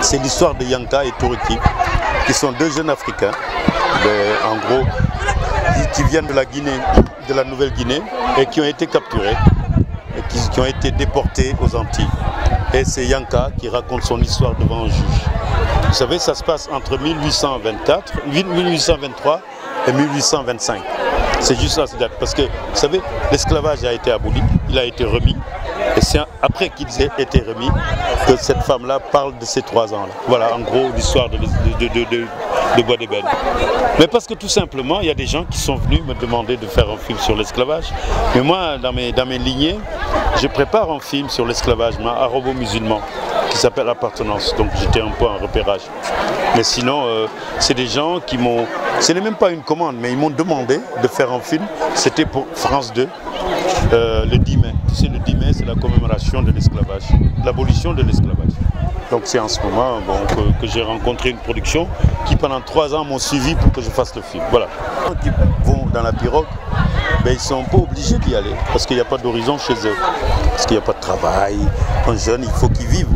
C'est l'histoire de Yanka et Toriki, qui sont deux jeunes Africains, en gros, qui viennent de la Guinée, de la Nouvelle-Guinée, et qui ont été capturés, et qui ont été déportés aux Antilles. Et c'est Yanka qui raconte son histoire devant un juge. Vous savez, ça se passe entre 1823 et 1825. C'est juste ça, cette date. Parce que, vous savez, l'esclavage a été aboli, il a été remis. Et c'est après qu'il ait été remis que cette femme-là parle de ces 3 ans-là. Voilà, en gros, l'histoire de Bois d'Ébène. Mais parce que tout simplement, il y a des gens qui sont venus me demander de faire un film sur l'esclavage. Mais moi, dans mes lignées, je prépare un film sur l'esclavage arabo-musulman qui s'appelle Appartenance. Donc j'étais un peu en repérage. Mais sinon, c'est des gens qui m'ont... Ce n'est même pas une commande, mais ils m'ont demandé de faire un film. C'était pour France 2, le 10 mai. Tu sais, le 10 mai, c'est la commémoration de l'esclavage, l'abolition de l'esclavage. Donc c'est en ce moment que j'ai rencontré une production qui pendant 3 ans m'ont suivi pour que je fasse le film. Voilà. Les gens qui vont dans la pirogue, ben, ils ne sont pas obligés d'y aller parce qu'il n'y a pas d'horizon chez eux. Parce qu'il n'y a pas de travail. Un jeune, il faut qu'ils vivent.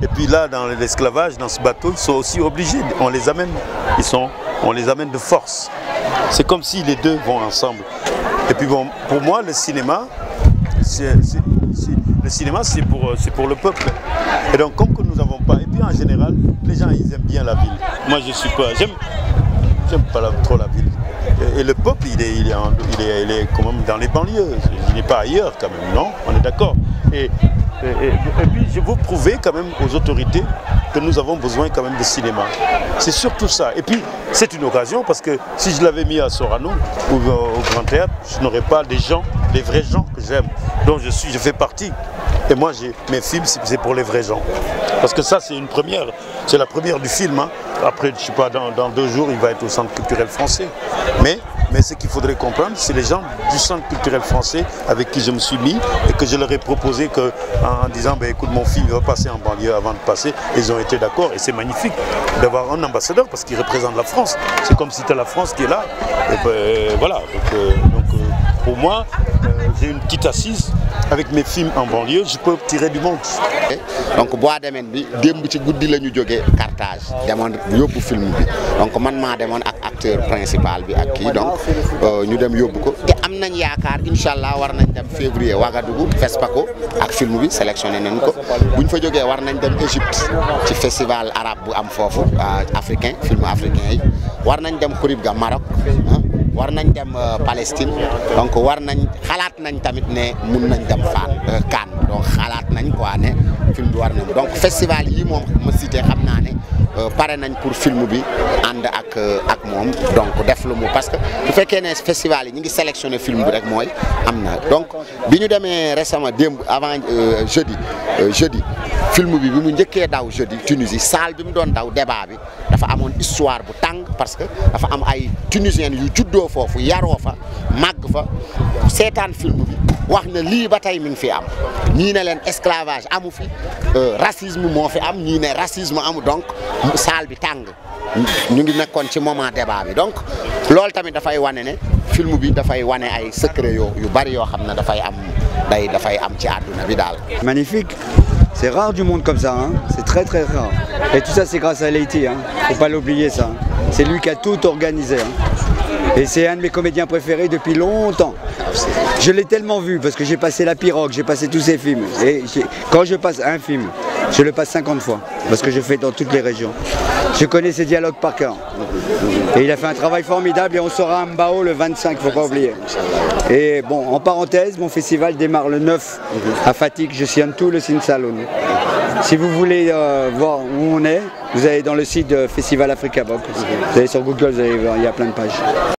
Et puis là, dans l'esclavage, dans ce bateau, ils sont aussi obligés. On les amène. On les amène de force. C'est comme si les deux vont ensemble. Et puis bon, pour moi, le cinéma, c'est pour le peuple. Et donc, comme que nous n'avons pas... Et puis en général, les gens, ils aiment bien la ville. Moi, je suis pas... J'aime pas trop la ville. Et le peuple, il est quand même dans les banlieues. Il n'est pas ailleurs quand même, non? On est d'accord. Et puis, je veux prouver quand même aux autorités que nous avons besoin quand même de cinéma. C'est surtout ça. Et puis, c'est une occasion parce que si je l'avais mis à Sorano ou au Grand Théâtre, je n'aurais pas des gens, des vrais gens que j'aime, dont je fais partie. Et moi, mes films, c'est pour les vrais gens. Parce que ça, c'est une première. C'est la première du film. Hein. Après, je ne sais pas, dans 2 jours, il va être au Centre culturel français. Mais ce qu'il faudrait comprendre, c'est les gens du Centre culturel français avec qui je me suis mis et que je leur ai proposé en disant, ben, écoute, mon film va passer en banlieue avant de passer. Ils ont été d'accord et c'est magnifique d'avoir un ambassadeur parce qu'il représente la France. C'est comme si c'était la France qui est là. Et ben, voilà. Donc, pour moi, j'ai une petite assise. Avec mes films en banlieue, je peux tirer du monde. Donc Bois d'Ébène bi démb ci guddi la ñu jógee Carthage demoon yóbbu film bi donc man maa demoon ak acteur principal bi ak kii donc ñu dem yóbbu ko te am nañ yaakaar incha allah war nañ dem février Ouagadougou FESPACO ak film bi sélectionné nañ ko bu ñu fa jógee war nañ dem Égypte ci festival arabe bu am foofu africain film africain yi war nañ dem Khouribga Maroc war nañ dem Palestine donc war nañ xalaat nañ tamit ne mun nañ dem Cannes donc xalaat nañ quoi ne film bi war nañ donc festival yi moom ma cité xam naa ne pare nañ pour film bi ànd ak moom donc def lu mu parce que bu fekkee ne festival yi ñu ngi sélectionné film bi rek mooy am na donc bi ñu demee récemment démb avant jeudi film bi mu njëkkee daw jeudi Tunisie salle bi mu doon daw débat bi dafa amoon histoire bu tàng parce que dafa am ay tunisiens yu juddoo foofu yaroo fa màgg fa seetaan film bi wax na lii ba tey mi ngi fi am ñii ne leen esclavage amu fi racisme moo fi am ñii ne racisme amu donc salle bi tàng ñu ngi nekkoon ci moment débat bi donc loolu tamit dafay wane ne film bi dafay wane ay secret yu bari yoo xam ne dafay am ci àdduna bi daal. Magnifique. C'est rare du monde comme ça, hein. C'est très très rare. Et tout ça c'est grâce à Leïti, hein. Faut pas l'oublier ça. C'est lui qui a tout organisé. Hein. Et c'est un de mes comédiens préférés depuis longtemps. Je l'ai tellement vu parce que j'ai passé La Pirogue, j'ai passé tous ses films. Et quand je passe un film, je le passe 50 fois parce que je fais dans toutes les régions. Je connais ses dialogues par cœur. Et il a fait un travail formidable et on sera à Mbao le 25, faut pas oublier. Et bon, en parenthèse, mon festival démarre le 9 à Fatick, je sillonne tout le Sine Saloum. Si vous voulez voir où on est, vous allez dans le site de Festival Africa Box. Vous allez sur Google, vous allez voir, il y a plein de pages.